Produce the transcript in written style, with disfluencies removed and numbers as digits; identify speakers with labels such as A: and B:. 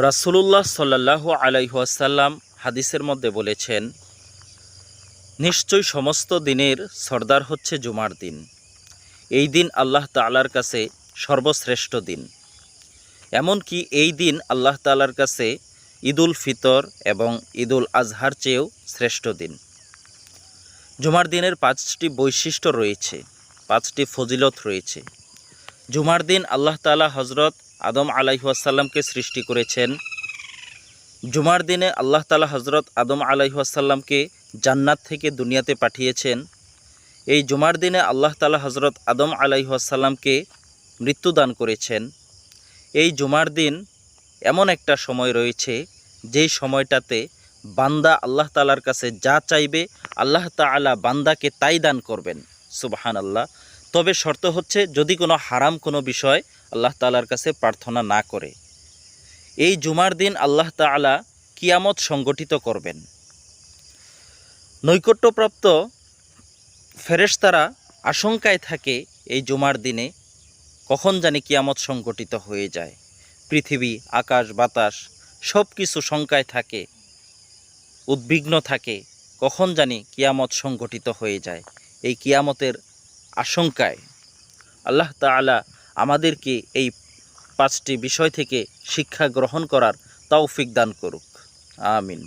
A: রাসূলুল্লাহ সাল্লাল্লাহু আলাইহি ওয়াসাল্লাম হাদিসের মধ্যে বলেছেন, নিশ্চয়ই সমস্ত দিনের সর্দার হচ্ছে জুমার দিন। এই দিন আল্লাহ তাআলার কাছে সর্বশ্রেষ্ঠ দিন। এমনকি এই দিন আল্লাহ তাআলার কাছে ঈদুল ফিতর এবং ঈদুল আজহার চেয়েও শ্রেষ্ঠ দিন। জুমার দিনের 5টি বৈশিষ্ট্য রয়েছে, 5টি ফজিলত রয়েছে। জুমার দিন আল্লাহ তাআলা হযরত আদম আলাইহিস সালামকে সৃষ্টি করেছেন। জুমার দিনে আল্লাহ তাআলা হযরত আদম আলাইহিস সালামকে জান্নাত থেকে দুনিয়াতে পাঠিয়েছেন। এই জুমার দিনে আল্লাহ তাআলা হযরত আদম আলাইহিস সালামকে মৃত্যুদান করেছেন। এই জুমার দিন এমন একটা সময় রয়েছে যেই সময়টাতে বান্দা আল্লাহ তাআলার কাছে যা চাইবে আল্লাহ তাআলা বান্দাকে তাই দান করবেন। সুবহানাল্লাহ। তবে শর্ত হচ্ছে যদি কোনো হারাম কোনো বিষয় আল্লাহ তাআলার কাছে প্রার্থনা না করে। এই জুমার দিন আল্লাহ তাআলা কিয়ামত সংগঠিত করবেন। নৈকট্যপ্রাপ্ত ফেরেশতারা আশঙ্কায় থাকে এই জুমার দিনে কখন জানি কিয়ামত সংগঠিত হয়ে যায়। পৃথিবী, আকাশ, বাতাস সব কিছু শঙ্কায় থাকে, উদ্বিগ্ন থাকে, কখন জানি কিয়ামত সংগঠিত হয়ে যায়। এই কিয়ামতের আশঙ্কায় আল্লাহ তাআলা আমাদেরকে এই 5টি বিষয় থেকে শিক্ষা গ্রহণ করার তৌফিক দান করুক। আমিন।